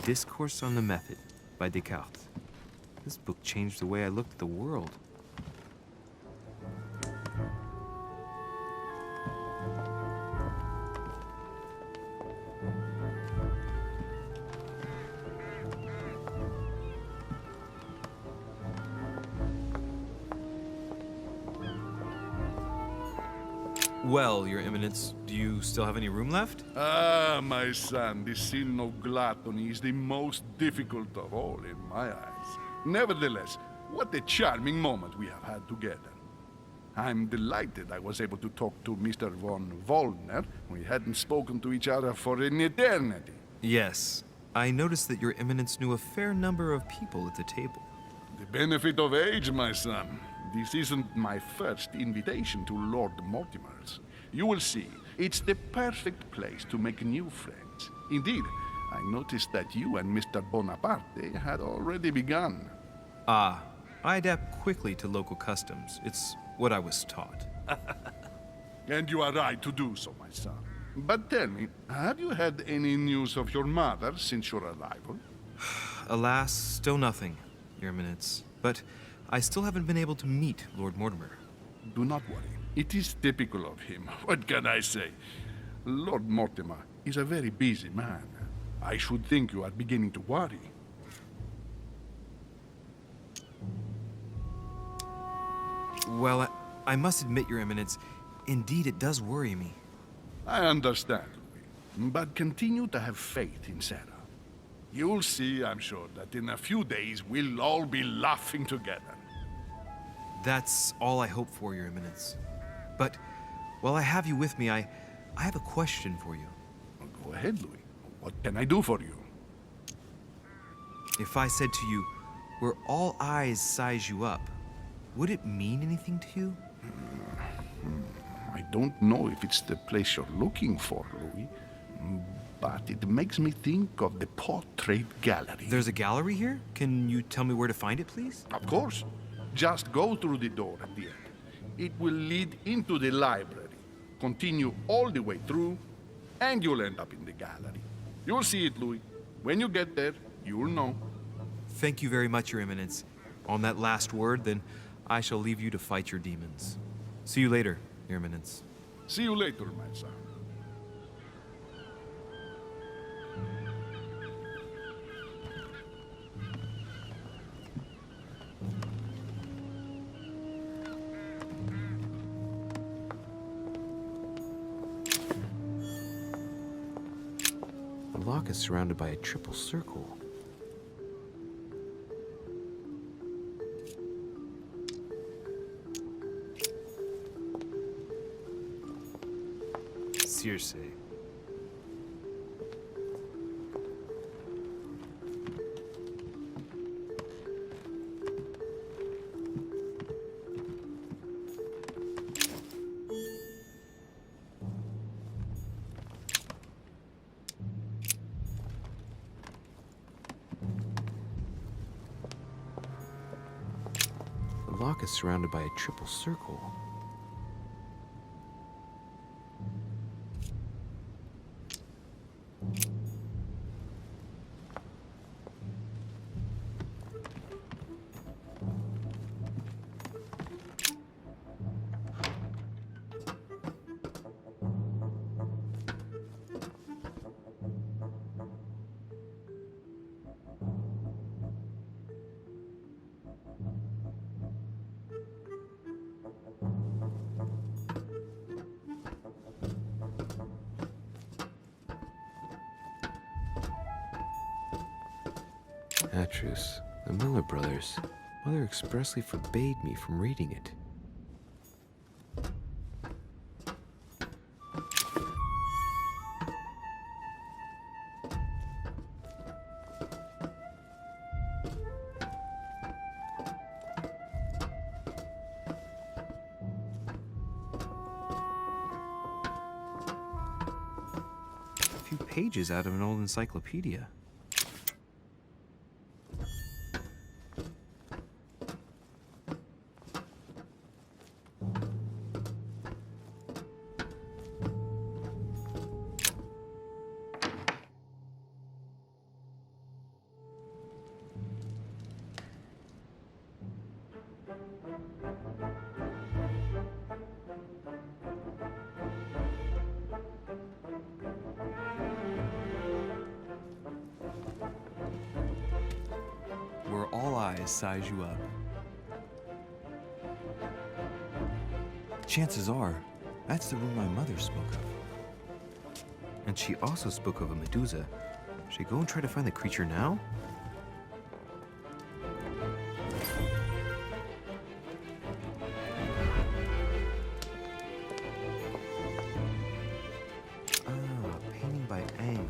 Discourse on the Method by Descartes. This book changed the way I looked at the world. Well, Your Eminence, do you still have any room left? Ah, my son, the sin of gluttony is the most difficult of all in my eyes. Nevertheless, what a charming moment we have had together. I'm delighted I was able to talk to Mr. von Wollner. We hadn't spoken to each other for an eternity. Yes. I noticed that Your Eminence knew a fair number of people at the table. The benefit of age, my son. This isn't my first invitation to Lord Mortimer's. You will see, it's the perfect place to make new friends. Indeed, I noticed that you and Mr. Bonaparte had already begun. Ah, I adapt quickly to local customs. It's what I was taught. And you are right to do so, my son. But tell me, have you had any news of your mother since your arrival? Alas, still nothing, Your Eminence. But I still haven't been able to meet Lord Mortimer. Do not worry. It is typical of him. What can I say? Lord Mortimer is a very busy man. I should think you are beginning to worry. Well, I must admit, Your Eminence, indeed it does worry me. I understand, Louis. But continue to have faith in Sarah. You'll see, I'm sure, that in a few days we'll all be laughing together. That's all I hope for, Your Eminence. But while I have you with me, I have a question for you. Go ahead, Louis. What can I do for you? If I said to you, where all eyes size you up, would it mean anything to you? I don't know if it's the place you're looking for, Louis, but it makes me think of the portrait gallery. There's a gallery here? Can you tell me where to find it, please? Of course. Just go through the door at the end. It will lead into the library. Continue all the way through, and you'll end up in the gallery. You'll see it, Louis. When you get there, you'll know. Thank you very much, Your Eminence. On that last word, then, I shall leave you to fight your demons. See you later, Your Eminence. See you later, my son. The lock is surrounded by a triple circle. Circe. The lock is surrounded by a triple circle. Atrus, the Miller brothers. Mother expressly forbade me from reading it. A few pages out of an old encyclopedia. I size you up. Chances are, that's the room my mother spoke of. And she also spoke of a Medusa. Should I go and try to find the creature now? Painting by Ingres.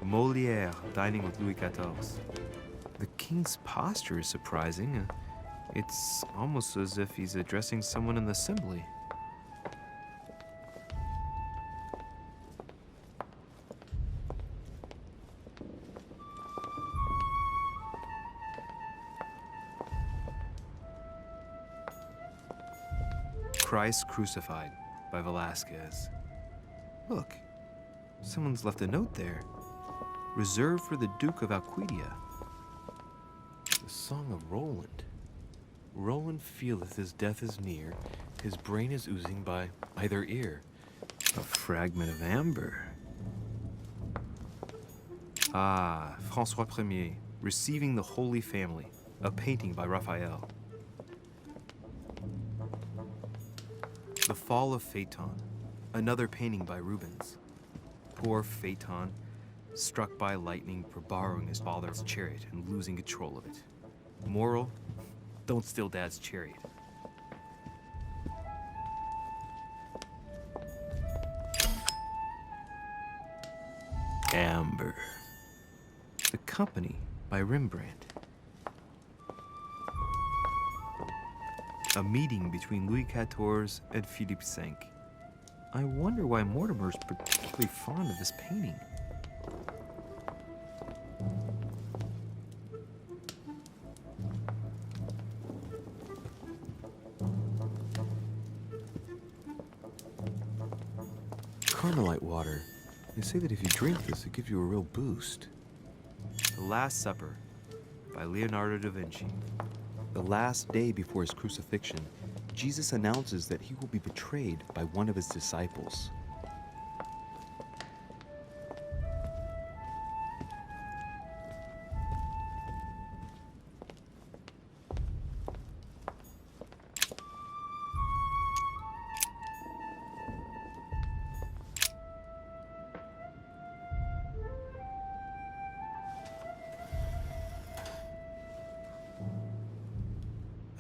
Molière dining with Louis XIV. The king's posture is surprising. It's almost as if he's addressing someone in the assembly. Christ Crucified by Velázquez. Look, someone's left a note there. Reserved for the Duke of Alcudia. The Song of Roland. Roland feeleth his death is near, his brain is oozing by either ear. A fragment of amber. Ah, François Ier, Receiving the Holy Family, a painting by Raphael. The Fall of Phaeton, another painting by Rubens. Poor Phaeton, struck by lightning for borrowing his father's chariot and losing control of it. Moral, don't steal Dad's chariot. Amber. The Company by Rembrandt. A meeting between Louis XIV and Philippe V. I wonder why Mortimer's particularly fond of this painting. Carmelite water. They say that if you drink this, it gives you a real boost. The Last Supper by Leonardo da Vinci. The last day before his crucifixion, Jesus announces that he will be betrayed by one of his disciples.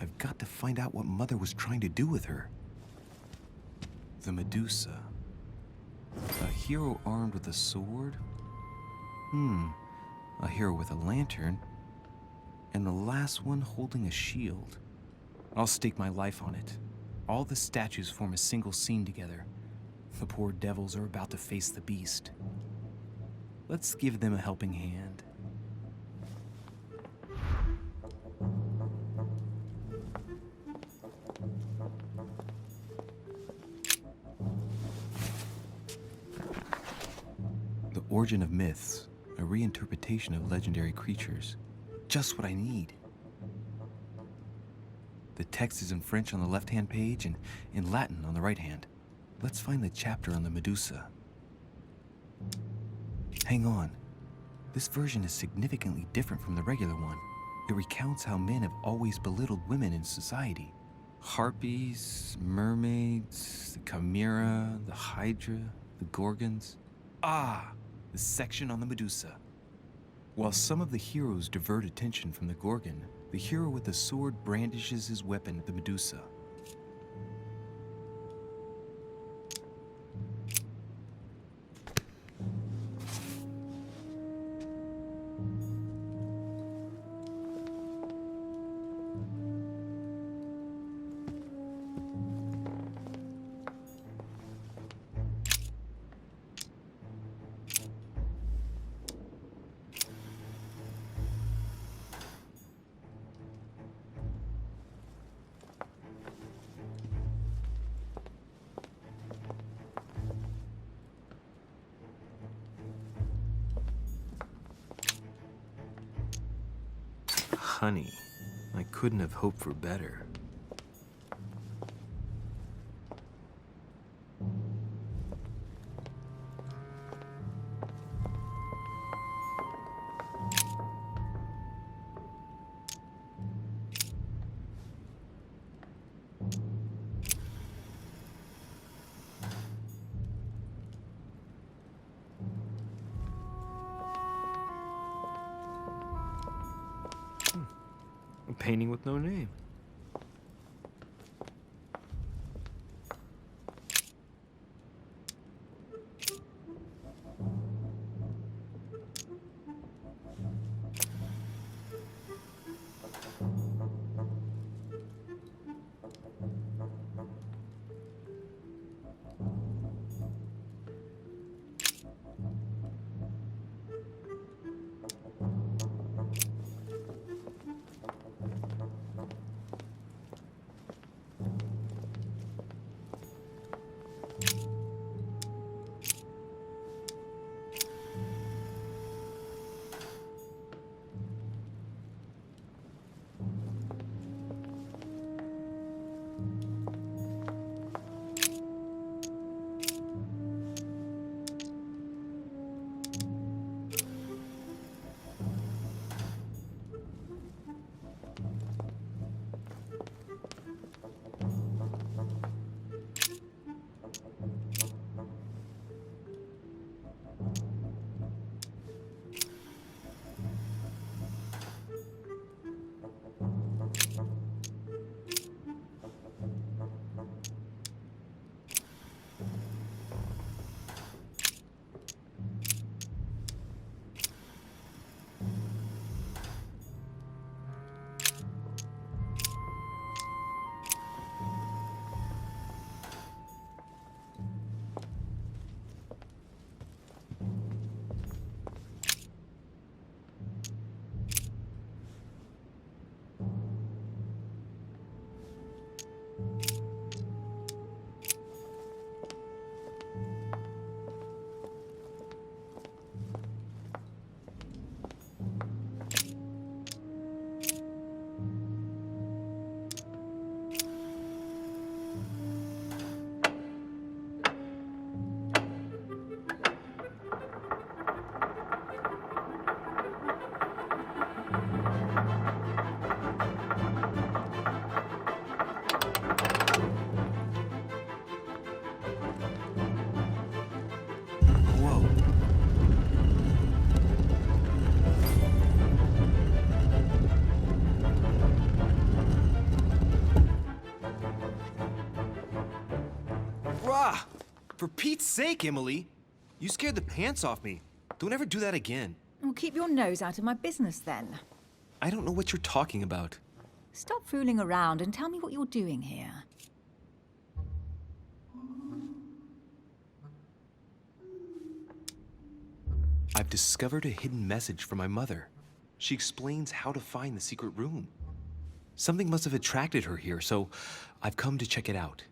I've got to find out what Mother was trying to do with her. The Medusa. A hero armed with a sword? A hero with a lantern. And the last one holding a shield. I'll stake my life on it. All the statues form a single scene together. The poor devils are about to face the beast. Let's give them a helping hand. The Origin of Myths, a reinterpretation of legendary creatures. Just what I need. The text is in French on the left-hand page and in Latin on the right hand. Let's find the chapter on the Medusa. Hang on. This version is significantly different from the regular one. It recounts how men have always belittled women in society. Harpies, mermaids, the chimera, the hydra, the gorgons. The section on the Medusa. While some of the heroes divert attention from the Gorgon, the hero with the sword brandishes his weapon at the Medusa. Honey, I couldn't have hoped for better. painting with no name. Whoa. Rah! For Pete's sake, Emily! You scared the pants off me. Don't ever do that again. Well, keep your nose out of my business then. I don't know what you're talking about. Stop fooling around and tell me what you're doing here. I've discovered a hidden message from my mother. She explains how to find the secret room. Something must have attracted her here, so I've come to check it out.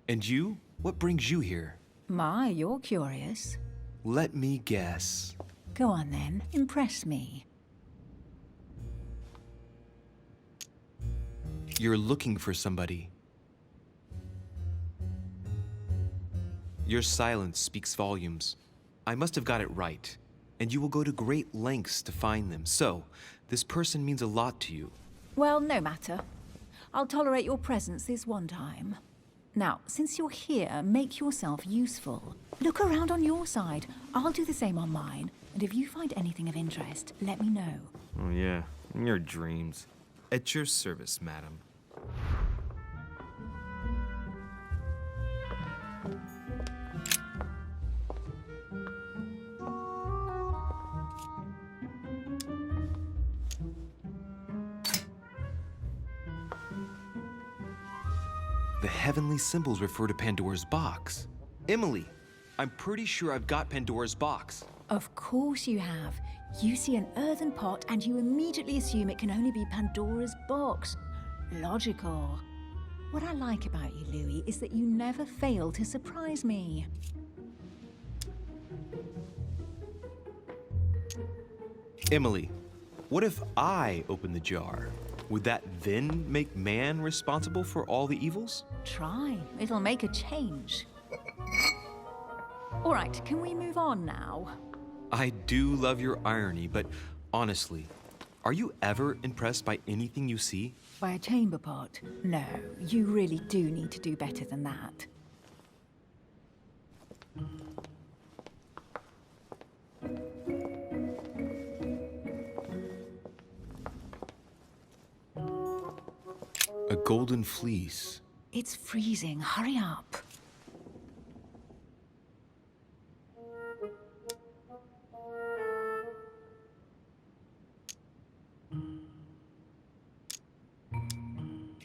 And you? What brings you here? My, you're curious. Let me guess. Go on then, impress me. You're looking for somebody. Your silence speaks volumes. I must have got it right. And you will go to great lengths to find them. So, this person means a lot to you. Well, no matter. I'll tolerate your presence this one time. Now, since you're here, make yourself useful. Look around on your side. I'll do the same on mine. And if you find anything of interest, let me know. Oh yeah, in your dreams. At your service, madam. The heavenly symbols refer to Pandora's box. Emily, I'm pretty sure I've got Pandora's box. Of course you have. You see an earthen pot and you immediately assume it can only be Pandora's box. Logical. What I like about you, Louis, is that you never fail to surprise me. Emily, what if I open the jar? Would that then make man responsible for all the evils? Try. It'll make a change. All right, can we move on now? I do love your irony, but honestly, are you ever impressed by anything you see? By a chamber pot? No, you really do need to do better than that. A golden fleece. It's freezing. Hurry up.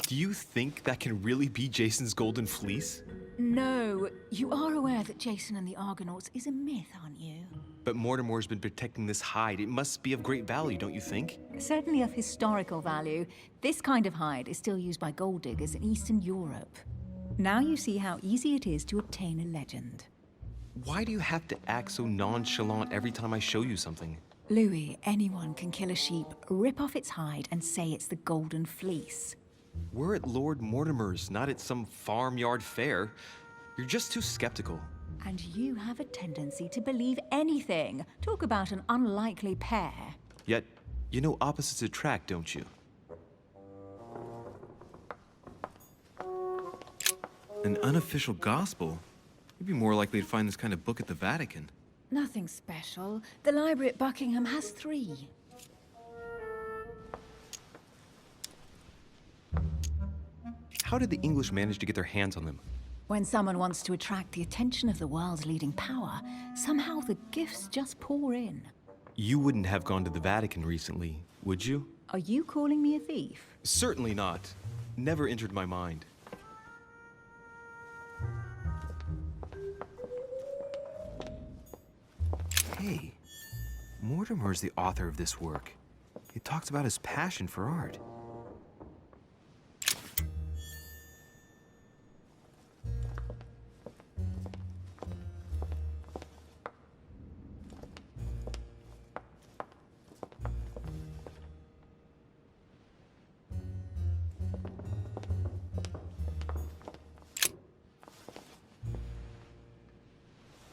Do you think that can really be Jason's golden fleece? No, you are aware that Jason and the Argonauts is a myth, aren't you? But Mortimer's been protecting this hide. It must be of great value, don't you think? Certainly of historical value. This kind of hide is still used by gold diggers in Eastern Europe. Now you see how easy it is to obtain a legend. Why do you have to act so nonchalant every time I show you something? Louis, anyone can kill a sheep, rip off its hide, and say it's the golden fleece. We're at Lord Mortimer's, not at some farmyard fair. You're just too skeptical. And you have a tendency to believe anything. Talk about an unlikely pair. Yet, you know opposites attract, don't you? An unofficial gospel? You'd be more likely to find this kind of book at the Vatican. Nothing special. The library at Buckingham has 3. How did the English manage to get their hands on them? When someone wants to attract the attention of the world's leading power, somehow the gifts just pour in. You wouldn't have gone to the Vatican recently, would you? Are you calling me a thief? Certainly not. Never entered my mind. Hey, Mortimer's the author of this work. It talks about his passion for art.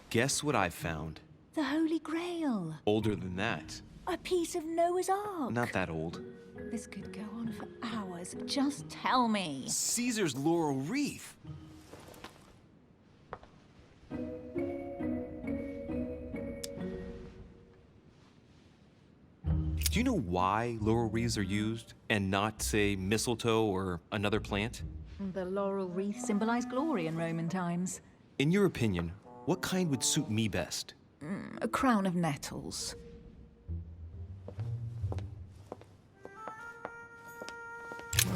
Guess what I found? The Holy Grail. Older than that. A piece of Noah's Ark. Not that old. This could go on for hours. Just tell me. Caesar's laurel wreath. Do you know why laurel wreaths are used and not, say, mistletoe or another plant? The laurel wreath symbolized glory in Roman times. In your opinion, what kind would suit me best? A crown of nettles.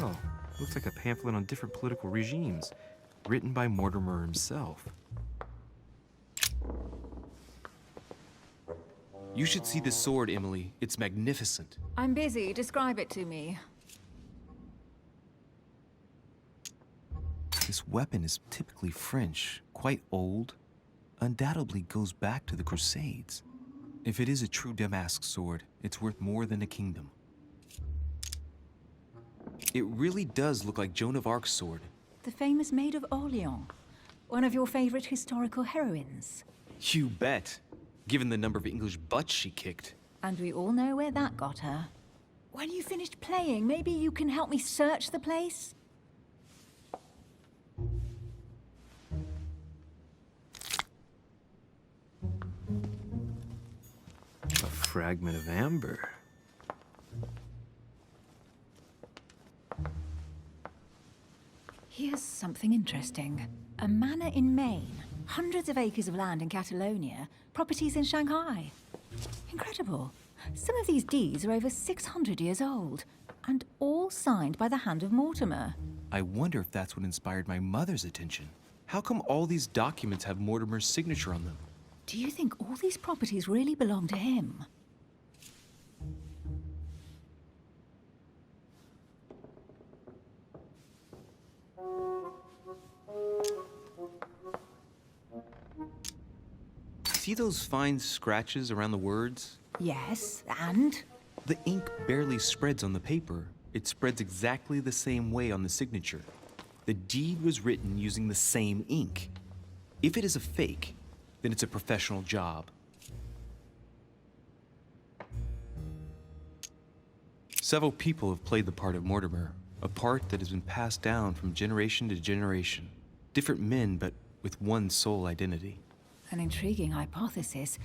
Oh, looks like a pamphlet on different political regimes, written by Mortimer himself. You should see this sword, Emily. It's magnificent. I'm busy. Describe it to me. This weapon is typically French, quite old, undoubtedly goes back to the Crusades. If it is a true Damask sword, it's worth more than a kingdom. It really does look like Joan of Arc's sword. The famous Maid of Orleans. One of your favorite historical heroines. You bet, given the number of English butts she kicked. And we all know where that got her. When you finished playing, maybe you can help me search the place? A fragment of amber. Here's something interesting. A manor in Maine, hundreds of acres of land in Catalonia, properties in Shanghai. Incredible. Some of these deeds are over 600 years old, and all signed by the hand of Mortimer. I wonder if that's what inspired my mother's attention. How come all these documents have Mortimer's signature on them? Do you think all these properties really belong to him? See those fine scratches around the words? Yes, and? The ink barely spreads on the paper. It spreads exactly the same way on the signature. The deed was written using the same ink. If it is a fake, then it's a professional job. Several people have played the part of Mortimer, a part that has been passed down from generation to generation. Different men, but with one sole identity. An intriguing hypothesis,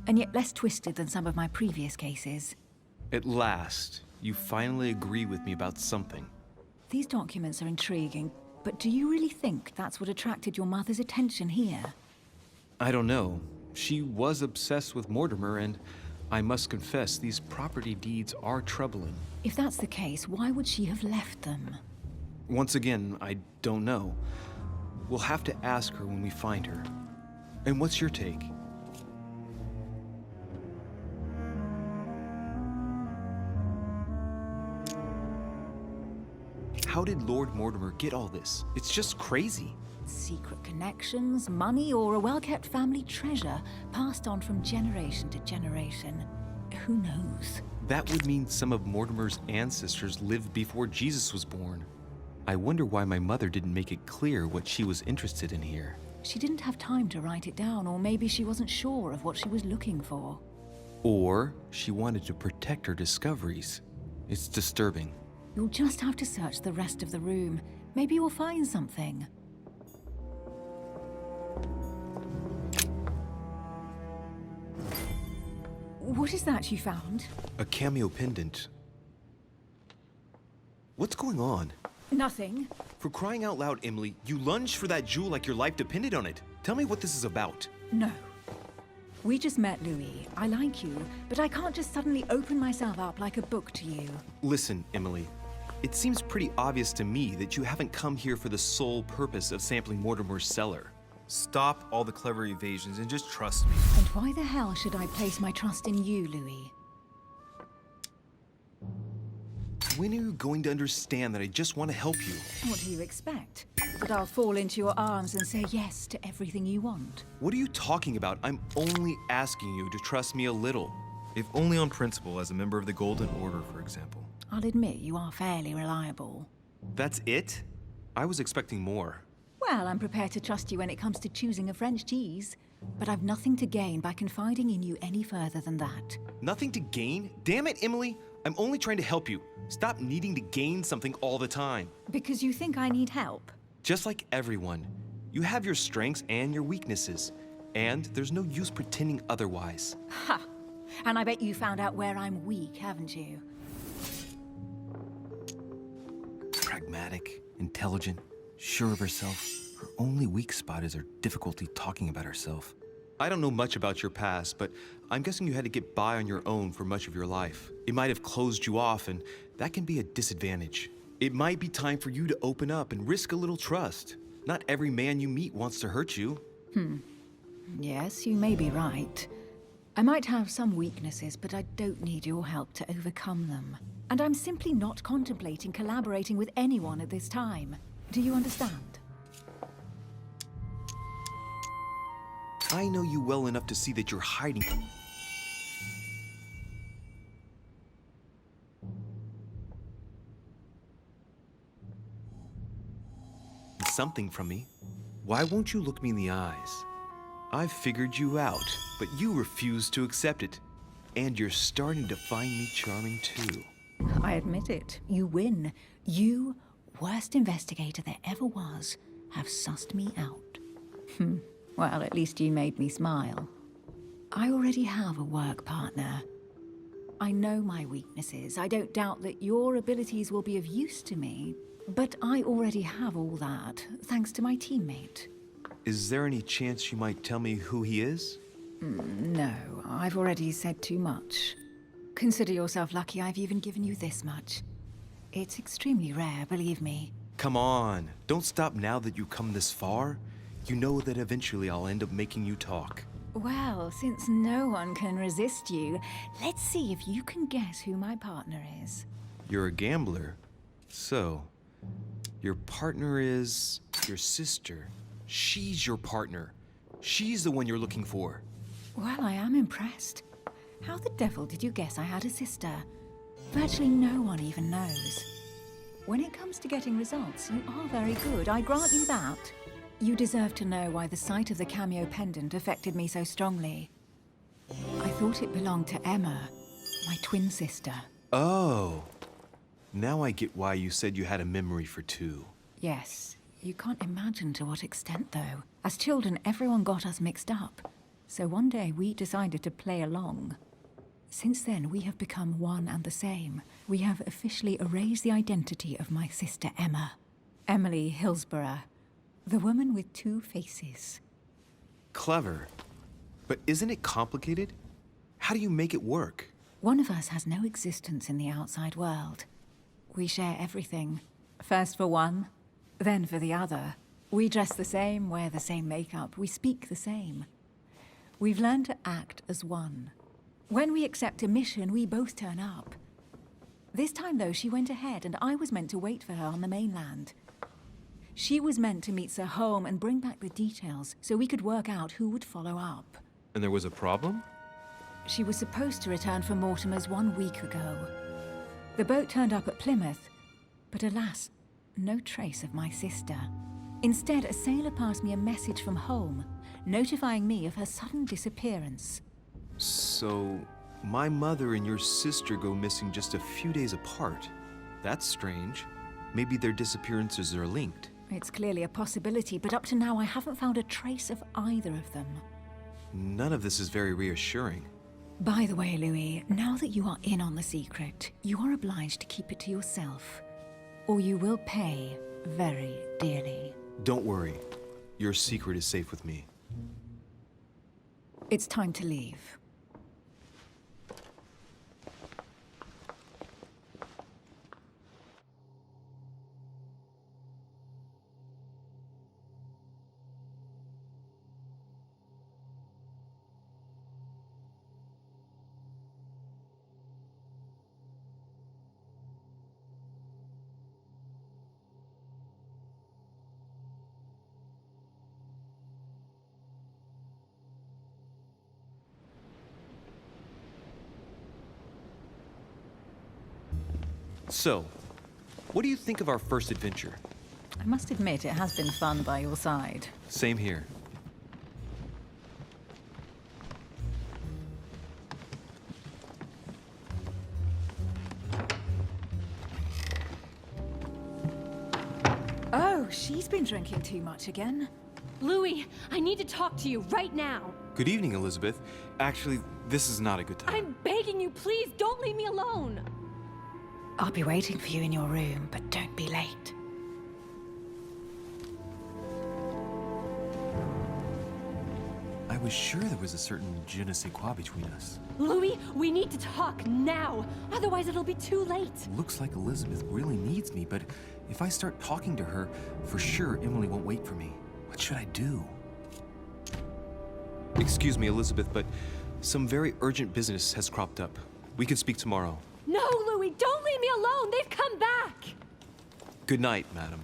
and yet less twisted than some of my previous cases. At last, you finally agree with me about something. These documents are intriguing, but do you really think that's what attracted your mother's attention here? I don't know. She was obsessed with Mortimer, and I must confess, these property deeds are troubling. If that's the case, why would she have left them? Once again, I don't know. We'll have to ask her when we find her. And what's your take? How did Lord Mortimer get all this? It's just crazy. Secret connections, money, or a well-kept family treasure passed on from generation to generation. Who knows? That would mean some of Mortimer's ancestors lived before Jesus was born. I wonder why my mother didn't make it clear what she was interested in here. She didn't have time to write it down, or maybe she wasn't sure of what she was looking for. Or she wanted to protect her discoveries. It's disturbing. You'll just have to search the rest of the room. Maybe you'll find something. What is that you found? A cameo pendant. What's going on? Nothing. For crying out loud, Emily, you lunged for that jewel like your life depended on it. Tell me what this is about. No. We just met, Louis. I like you, but I can't just suddenly open myself up like a book to you. Listen, Emily. It seems pretty obvious to me that you haven't come here for the sole purpose of sampling Mortimer's cellar. Stop all the clever evasions and just trust me. And why the hell should I place my trust in you, Louis? When are you going to understand that I just want to help you? What do you expect? That I'll fall into your arms and say yes to everything you want? What are you talking about? I'm only asking you to trust me a little. If only on principle, as a member of the Golden Order, for example. I'll admit you are fairly reliable. That's it? I was expecting more. Well, I'm prepared to trust you when it comes to choosing a French cheese. But I've nothing to gain by confiding in you any further than that. Nothing to gain? Damn it, Emily! I'm only trying to help you. Stop needing to gain something all the time. Because you think I need help? Just like everyone, you have your strengths and your weaknesses. And there's no use pretending otherwise. Ha! And I bet you found out where I'm weak, haven't you? Pragmatic, intelligent, sure of herself. Her only weak spot is her difficulty talking about herself. I don't know much about your past, but I'm guessing you had to get by on your own for much of your life. It might have closed you off, and that can be a disadvantage. It might be time for you to open up and risk a little trust. Not every man you meet wants to hurt you. Yes, you may be right. I might have some weaknesses, but I don't need your help to overcome them. And I'm simply not contemplating collaborating with anyone at this time. Do you understand? I know you well enough to see that you're hiding something from me. Why won't you look me in the eyes? I've figured you out, but you refuse to accept it. And you're starting to find me charming too. I admit it. You win. You, worst investigator there ever was, have sussed me out. Well, at least you made me smile. I already have a work partner. I know my weaknesses. I don't doubt that your abilities will be of use to me, but I already have all that, thanks to my teammate. Is there any chance you might tell me who he is? No, I've already said too much. Consider yourself lucky I've even given you this much. It's extremely rare, believe me. Come on, don't stop now that you've come this far. You know that eventually I'll end up making you talk. Well, since no one can resist you, let's see if you can guess who my partner is. You're a gambler. So, your partner is your sister. She's your partner. She's the one you're looking for. Well, I am impressed. How the devil did you guess I had a sister? Virtually no one even knows. When it comes to getting results, you are very good, I grant you that. You deserve to know why the sight of the cameo pendant affected me so strongly. I thought it belonged to Emma, my twin sister. Oh. Now I get why you said you had a memory for two. Yes, you can't imagine to what extent, though. As children, everyone got us mixed up. So one day we decided to play along. Since then, we have become one and the same. We have officially erased the identity of my sister Emma. Emily Hillsborough. The woman with two faces. Clever. But isn't it complicated? How do you make it work? One of us has no existence in the outside world. We share everything. First for one, then for the other. We dress the same, wear the same makeup, we speak the same. We've learned to act as one. When we accept a mission, we both turn up. This time, though, she went ahead, and I was meant to wait for her on the mainland. She was meant to meet Sir Home and bring back the details so we could work out who would follow up. And there was a problem? She was supposed to return from Mortimer's 1 week ago. The boat turned up at Plymouth, but alas, no trace of my sister. Instead, a sailor passed me a message from home, notifying me of her sudden disappearance. So, my mother and your sister go missing just a few days apart. That's strange. Maybe their disappearances are linked. It's clearly a possibility, but up to now I haven't found a trace of either of them. None of this is very reassuring. By the way, Louis, now that you are in on the secret, you are obliged to keep it to yourself, or you will pay very dearly. Don't worry. Your secret is safe with me. It's time to leave. So, what do you think of our first adventure? I must admit, it has been fun by your side. Same here. Oh, she's been drinking too much again. Louis, I need to talk to you right now. Good evening, Elizabeth. Actually, this is not a good time. I'm begging you, please don't leave me alone. I'll be waiting for you in your room, but don't be late. I was sure there was a certain je ne sais quoi between us. Louis, we need to talk now. Otherwise, it'll be too late. Looks like Elizabeth really needs me, but if I start talking to her, for sure Emily won't wait for me. What should I do? Excuse me, Elizabeth, but some very urgent business has cropped up. We can speak tomorrow. No, Louis, don't leave me alone. They've come back. Good night, madam.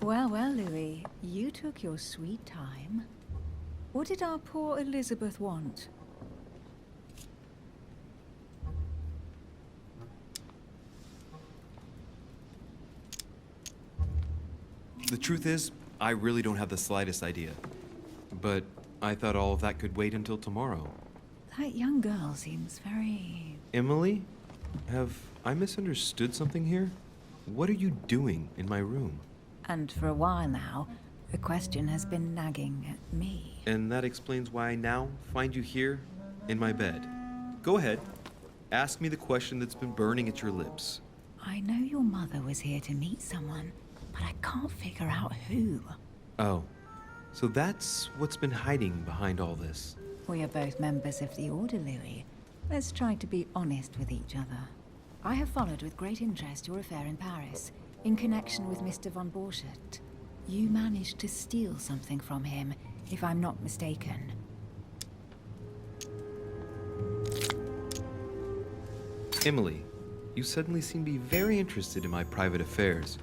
Well, well, Louis, you took your sweet time. What did our poor Elizabeth want? The truth is, I really don't have the slightest idea. But I thought all of that could wait until tomorrow. That young girl seems very... Emily? Have I misunderstood something here? What are you doing in my room? And for a while now, the question has been nagging at me. And that explains why I now find you here, in my bed. Go ahead. Ask me the question that's been burning at your lips. I know your mother was here to meet someone, but I can't figure out who. Oh, so that's what's been hiding behind all this. We are both members of the Order, Louis. Let's try to be honest with each other. I have followed with great interest your affair in Paris, in connection with Mr. von Borchardt. You managed to steal something from him, if I'm not mistaken. Emily, you suddenly seem to be very interested in my private affairs.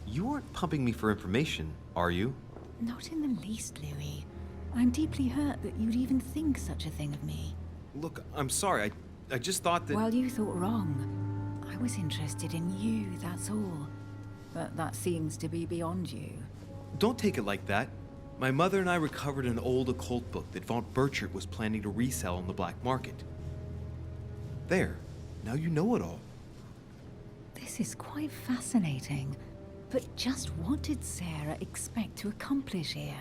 You aren't pumping me for information, are you? Not in the least, Louis. I'm deeply hurt that you'd even think such a thing of me. Look, I'm sorry. I just thought that... Well, you thought wrong. I was interested in you, that's all. But that seems to be beyond you. Don't take it like that. My mother and I recovered an old occult book that von Borchardt was planning to resell on the black market. There. Now you know it all. This is quite fascinating. But just what did Sarah expect to accomplish here?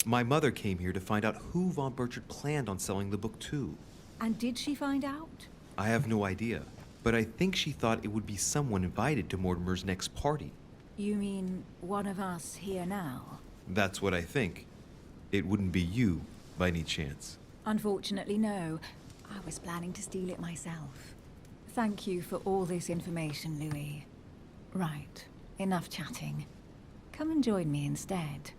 My mother came here to find out who Von Burchard planned on selling the book to. And did she find out? I have no idea, but I think she thought it would be someone invited to Mortimer's next party. You mean one of us here now? That's what I think. It wouldn't be you, by any chance. Unfortunately, no. I was planning to steal it myself. Thank you for all this information, Louis. Right, enough chatting. Come and join me instead.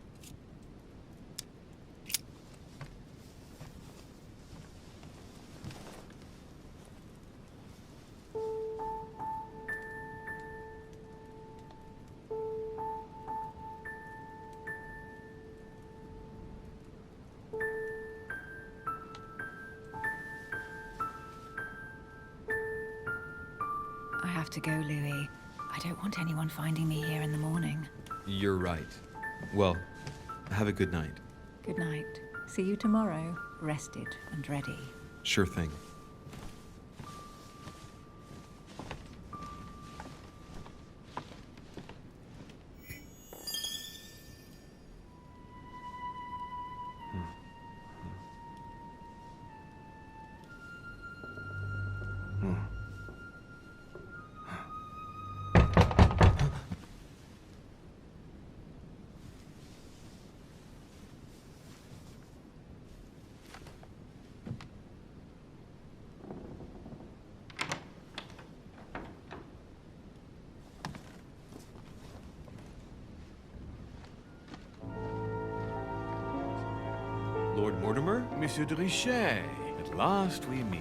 I have to go, Louis. I don't want anyone finding me here in the morning. You're right. Well, have a good night. Good night. See you tomorrow, rested and ready. Sure thing. Lord Mortimer? Monsieur de Richet, at last we meet.